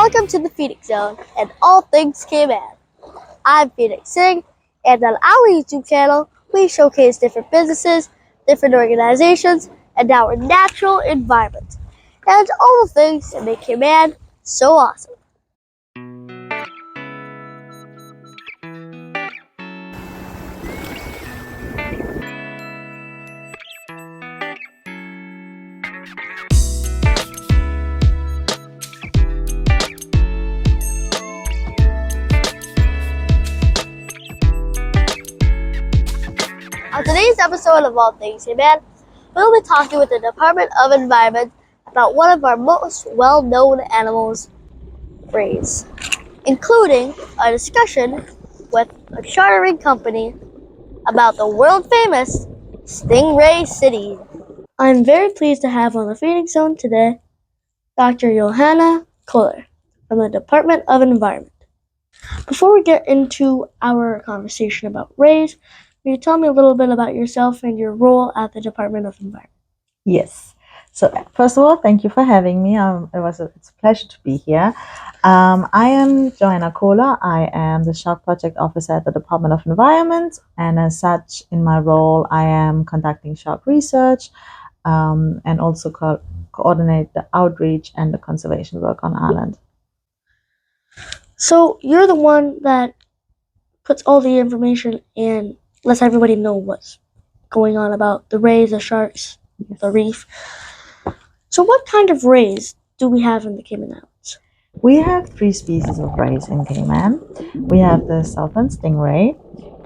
Welcome to the Feeding Zone and all things Cayman. I'm Phoenix Singh, and on our YouTube channel, we showcase different businesses, different organizations, and our natural environment, and all the things that make Cayman so awesome. On today's episode of All Things Cayman, we'll be talking with the Department of Environment about one of our most well-known animals, rays, including a discussion with a chartering company about the world famous Stingray City. I'm very pleased to have on the Feeding Zone today Dr. Joanna Kohler from the Department of Environment. Before we get into our conversation about rays, can you tell me a little bit about yourself and your role at the Department of Environment? Yes. So first of all, thank you for having me. It's a pleasure to be here. I am Joanna Kohler. I am the Shark Project Officer at the Department of Environment, and as such, in my role, I am conducting shark research and also coordinate the outreach and the conservation work on island. So you're the one that puts all the information and lets everybody know what's going on about the rays, the sharks, the reef. So what kind of rays do we have in the Cayman Islands? We have 3 species of rays in Cayman. We have the Southern Stingray,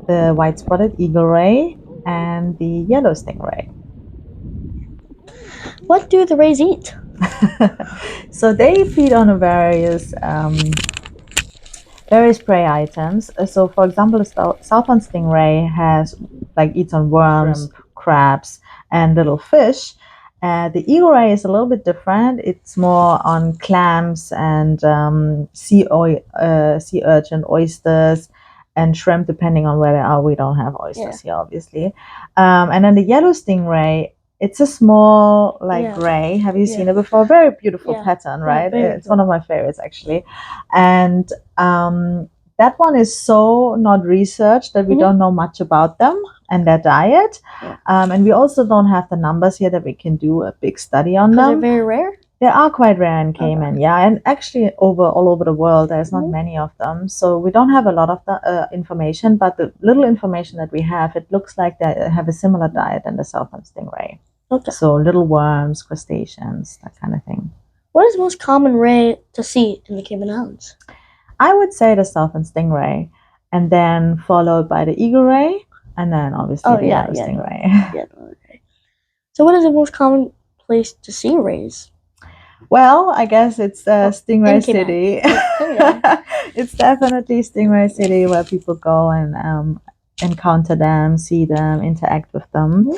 the white-spotted eagle ray, and the yellow stingray. What do the rays eat? So they feed on various prey items. So for example, the Southern Stingray eats on worms, shrimp, crabs, and little fish. The eagle ray is a little bit different. It's more on clams and sea urchin, oysters, and shrimp, depending on where they are. We don't have oysters here, obviously. And then the yellow stingray, it's a small ray. Have you seen it before? Very beautiful pattern, right? It's one of my favorites, actually. And that one is so not researched that we don't know much about them and their diet. And we also don't have the numbers here that we can do a big study on them. They're very rare? They are quite rare in Cayman, and actually all over the world there's not many of them, so we don't have a lot of the information, but the little information that we have, it looks like they have a similar diet than the Southern Stingray. So little worms, crustaceans, that kind of thing. What is the most common ray to see in the Cayman Islands? I would say the Southern Stingray, and then followed by the eagle ray, and then obviously the yellow stingray. So what is the most common place to see rays? Well, I guess it's Stingray City. It's definitely Stingray City where people go and encounter them, see them, interact with them.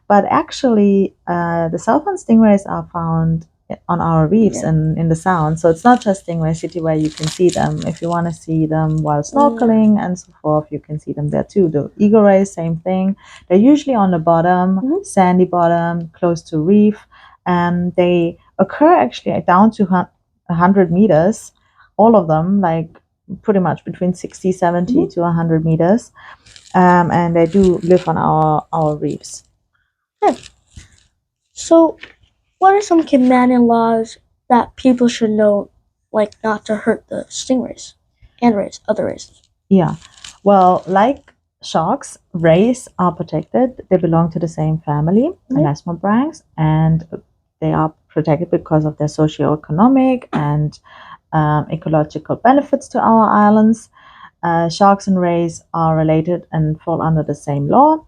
But actually, the Southern Stingrays are found on our reefs and in the Sound. So it's not just Stingray City where you can see them. If you want to see them while snorkeling and so forth, you can see them there too. The eagle rays, same thing. They're usually on the bottom, sandy bottom, close to reef. And they occur actually down to 100 meters, all of them, like pretty much between 60, 70 to 100 meters. And they do live on our reefs. So what are some Cayman laws that people should know, like not to hurt the stingrays and rays, other rays? Yeah, well, like sharks, rays are protected. They belong to the same family, elasmobranchs, and they are protected because of their socioeconomic and ecological benefits to our islands. Sharks and rays are related and fall under the same law.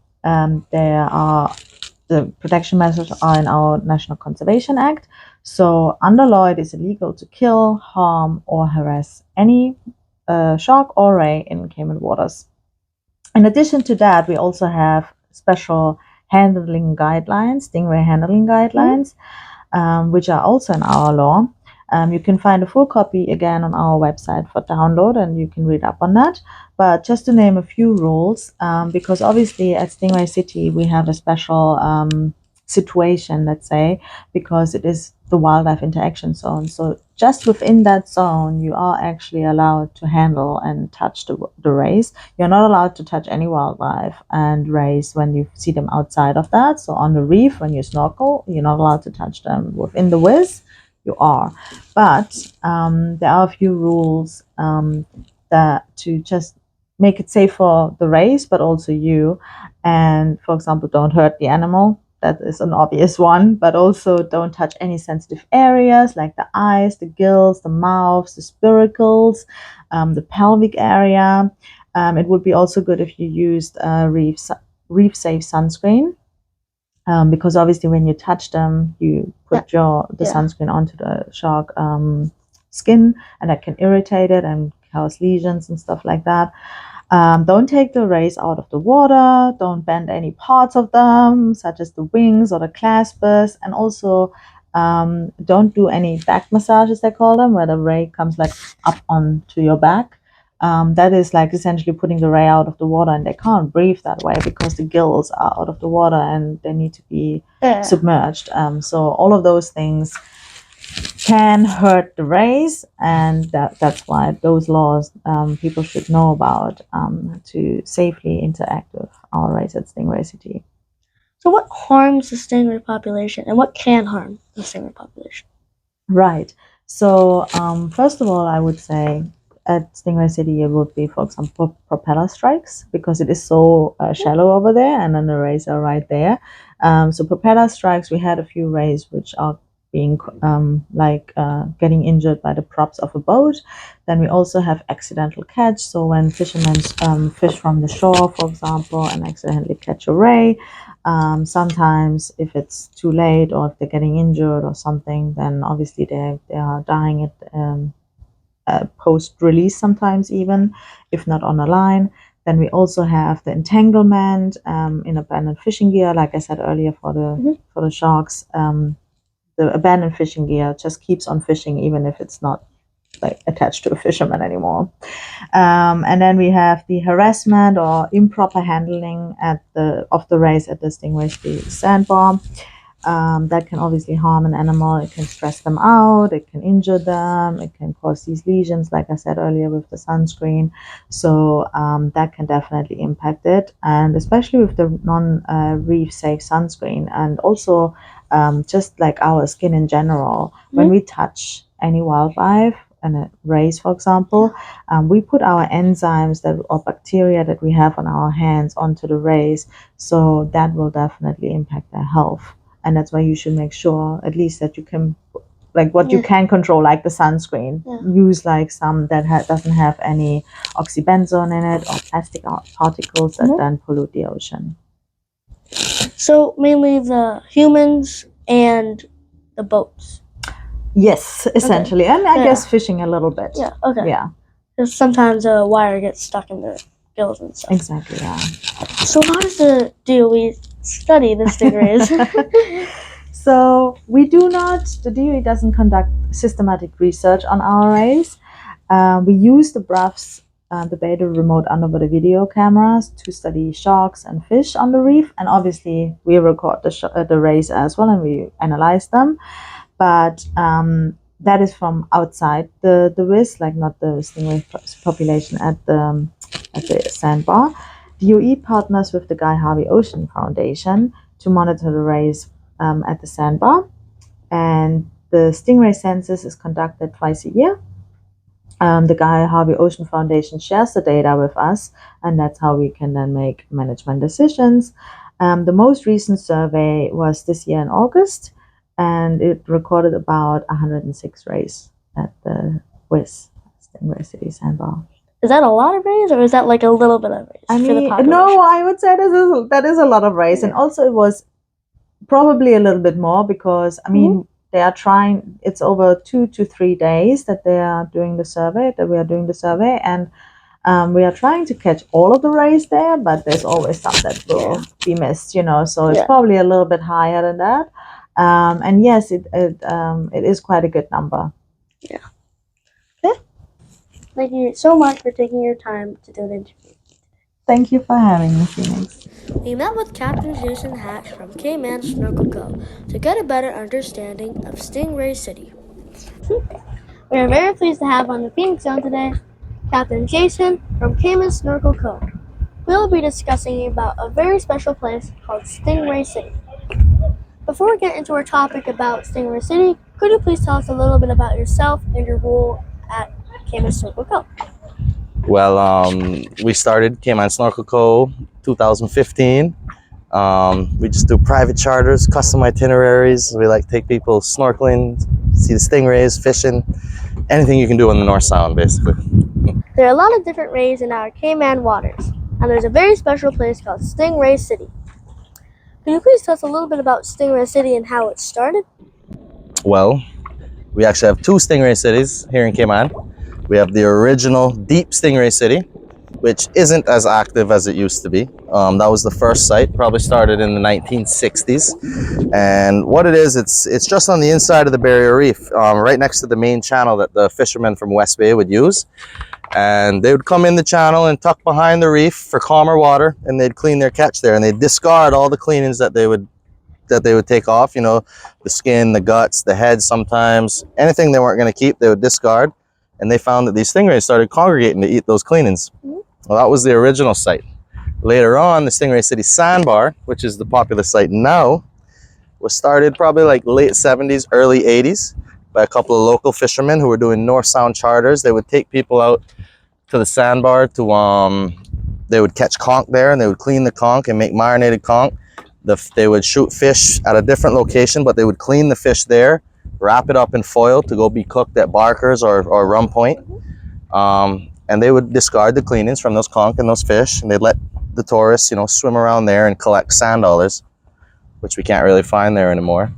The protection measures are in our National Conservation Act. So under law, it is illegal to kill, harm, or harass any shark or ray in Cayman waters. In addition to that, we also have special handling guidelines, stingray handling guidelines, which are also in our law. You can find a full copy again on our website for download, and you can read up on that. But just to name a few rules, because obviously at Stingray City we have a special situation, let's say, because it is the wildlife interaction zone. So just within that zone, you are actually allowed to handle and touch the rays. You're not allowed to touch any wildlife and rays when you see them outside of that. So on the reef, when you snorkel, you're not allowed to touch them. Within the WIS, you are. But there are a few rules that to just make it safe for the rays, but also you. And for example, don't hurt the animal. That is an obvious one, but also don't touch any sensitive areas like the eyes, the gills, the mouths, the spiracles, the pelvic area. It would be also good if you used reef safe sunscreen, because obviously when you touch them, you put the sunscreen onto the shark skin, and that can irritate it and cause lesions and stuff like that. Don't take the rays out of the water. Don't bend any parts of them, such as the wings or the claspers. And also, don't do any back massages, they call them, where the ray comes like up onto your back. That is like essentially putting the ray out of the water, and they can't breathe that way because the gills are out of the water and they need to be submerged. So all of those things can hurt the rays, and that's why those laws people should know about to safely interact with our rays at Stingray City. So what harms the stingray population, and what can harm the stingray population? Right. So first of all, I would say at Stingray City it would be, for example, propeller strikes, because it is so shallow over there, and then the rays are right there. So propeller strikes, we had a few rays which are being getting injured by the props of a boat. Then we also have accidental catch. So when fishermen fish from the shore, for example, and accidentally catch a ray, sometimes if it's too late or if they're getting injured or something, then obviously they are dying at post-release sometimes, even if not on a line. Then we also have the entanglement in abandoned fishing gear, like I said earlier, for the sharks. The abandoned fishing gear just keeps on fishing even if it's not like attached to a fisherman anymore. And then we have the harassment or improper handling of the rays at the Stingray sandbar. That can obviously harm an animal. It can stress them out, it can injure them, it can cause these lesions, like I said earlier, with the sunscreen. So that can definitely impact it, and especially with the non-reef safe sunscreen. And also just like our skin in general, when we touch any wildlife and a rays, for example, we put our enzymes or bacteria that we have on our hands onto the rays, so that will definitely impact their health. And that's why you should make sure at least that you can, like what you can control, like the sunscreen, use like some that doesn't have any oxybenzone in it or plastic particles that then pollute the ocean. So mainly the humans and the boats. Yes, essentially. And I guess fishing a little bit. Yeah, okay. Yeah. Because sometimes a wire gets stuck in the gills and stuff. Exactly, yeah. So how does the DOE study the stingrays? So the DOE doesn't conduct systematic research on our rays. We use the BRAFs, the beta remote underwater video cameras, to study sharks and fish on the reef. And obviously we record the rays as well, and we analyze them. But that is from outside the WIS, like not the stingray population at the sandbar. DOE partners with the Guy Harvey Ocean Foundation to monitor the rays at the sandbar, and the stingray census is conducted twice a year. The Guy Harvey Ocean Foundation shares the data with us, and that's how we can then make management decisions. The most recent survey was this year in August, and it recorded about 106 rays at the WIS, Stingray City Sandbar. Is that a lot of rays, or is that like a little bit of rays? I mean, no, I would say that is a lot of rays, and also it was probably a little bit more because they are trying. It's over 2 to 3 days that we are doing the survey, and we are trying to catch all of the rays there, but there's always some that will be missed, so it's probably a little bit higher than that. And yes, it is quite a good number. Yeah. Okay. Thank you so much for taking your time to do the interview. Thank you for having me, Phoenix. We met with Captain Jason Hatch from Cayman Snorkel Co. to get a better understanding of Stingray City. We are very pleased to have on the Phoenix Zone today Captain Jason from Cayman Snorkel Co. We will be discussing about a very special place called Stingray City. Before we get into our topic about Stingray City, could you please tell us a little bit about yourself and your role at Cayman Snorkel Co? Well, we started Cayman Snorkel Co. 2015. We just do private charters, custom itineraries. We like to take people snorkeling, see the stingrays, fishing, anything you can do on the North Sound, basically. There are a lot of different rays in our Cayman waters, and there's a very special place called Stingray City. Can you please tell us a little bit about Stingray City and how it started? Well, we actually have two stingray cities here in Cayman. We have the original deep Stingray City, which isn't as active as it used to be. That was the first site, probably started in the 1960s. And what it is, it's just on the inside of the barrier reef, right next to the main channel that the fishermen from West Bay would use. And they would come in the channel and tuck behind the reef for calmer water, and they'd clean their catch there, and they'd discard all the cleanings that they would take off, you know, the skin, the guts, the head, sometimes anything they weren't going to keep, they would discard. And they found that these stingrays started congregating to eat those cleanings. Well, that was the original site. Later on, the Stingray City Sandbar, which is the popular site now, was started probably like late 70s, early 80s by a couple of local fishermen who were doing North Sound charters. They would take people out to the sandbar to, they would catch conch there, and they would clean the conch and make marinated conch. They would shoot fish at a different location, but they would clean the fish there, wrap it up in foil to go be cooked at Barker's or Rum Point. And they would discard the cleanings from those conch and those fish, and they'd let the tourists, you know, swim around there and collect sand dollars, which we can't really find there anymore.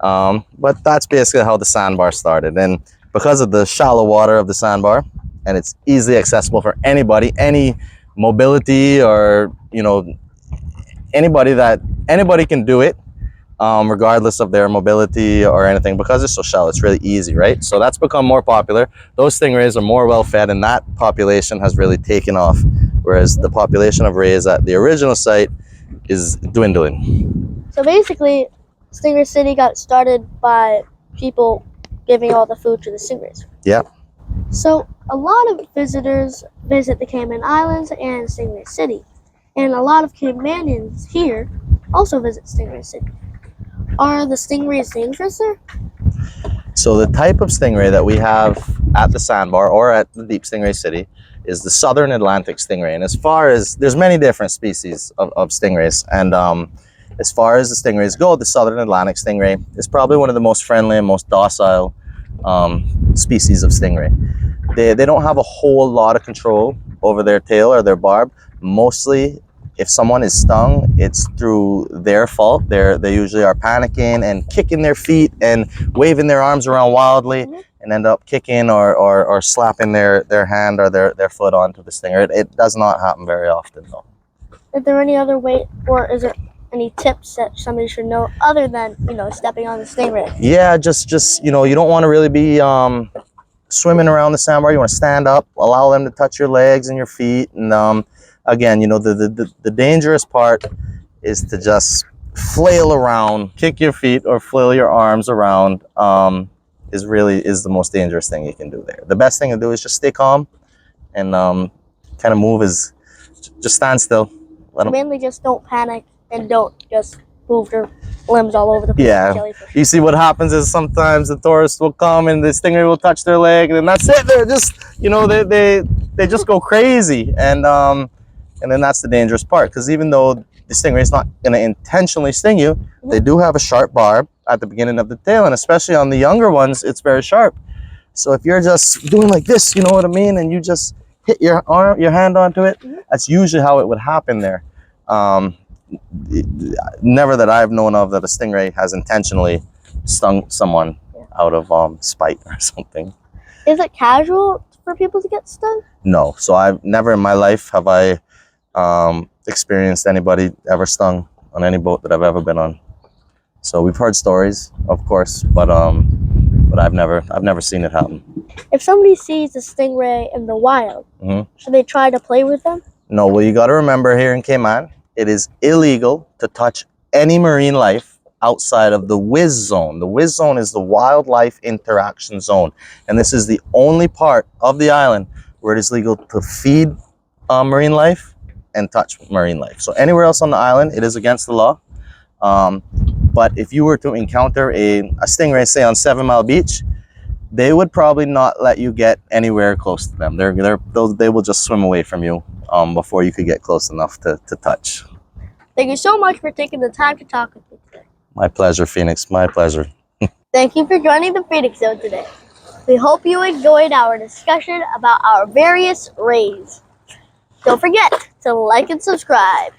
But that's basically how the sandbar started. And because of the shallow water of the sandbar, and it's easily accessible for anybody, any mobility, or, you know, anybody can do it, regardless of their mobility or anything. Because it's so shallow, it's really easy, right? So that's become more popular. Those stingrays are more well fed, and that population has really taken off, whereas the population of rays at the original site is dwindling. So basically, Stingray City got started by people giving all the food to the stingrays. Yeah. So a lot of visitors visit the Cayman Islands and Stingray City, and a lot of Caymanians here also visit Stingray City. Are the stingrays dangerous there? So the type of stingray that we have at the sandbar or at the deep Stingray City is the Southern Atlantic stingray. And as far as, there's many different species of stingrays, and as far as the stingrays go, the Southern Atlantic stingray is probably one of the most friendly and most docile species of stingray. They don't have a whole lot of control over their tail or their barb. Mostly, if someone is stung, it's through their fault. They usually are panicking and kicking their feet and waving their arms around wildly, and end up kicking or slapping their hand or their foot onto the stinger. It does not happen very often, though. Is there any other way, or is there any tips that somebody should know other than, you know, stepping on the stingray? Yeah, just you know, you don't want to really be swimming around the sandbar. You want to stand up, allow them to touch your legs and your feet, and again, you know, the dangerous part is to just flail around, kick your feet or flail your arms around. Is the most dangerous thing you can do there. The best thing to do is just stay calm and kind of move, just stand still. Mainly just don't panic and don't just move their limbs all over the place. Yeah, you see what happens is sometimes the tourists will come and the stingray will touch their leg, and then that's it. They're just, you know, they just go crazy, and then that's the dangerous part, because even though the stingray is not going to intentionally sting you, they do have a sharp barb at the beginning of the tail, and especially on the younger ones, it's very sharp. So if you're just doing like this, you know what I mean, and you just hit your hand onto it, that's usually how it would happen there. Never that I've known of that a stingray has intentionally stung someone out of spite or something. Is it casual for people to get stung? No. So I've never in my life have I experienced anybody ever stung on any boat that I've ever been on. So we've heard stories, of course, but I've never seen it happen. If somebody sees a stingray in the wild, should they try to play with them? No, what you got to remember here in Cayman, it is illegal to touch any marine life outside of the WIZ zone. The WIZ zone is the wildlife interaction zone, and this is the only part of the island where it is legal to feed marine life and touch marine life. So anywhere else on the island, it is against the law. But if you were to encounter a stingray, say on 7 Mile Beach, they would probably not let you get anywhere close to them. They will just swim away from you before you could get close enough to touch. Thank you so much for taking the time to talk with me today. My pleasure, Phoenix. My pleasure. Thank you for joining the Phoenix Zone today. We hope you enjoyed our discussion about our various rays. Don't forget to like and subscribe.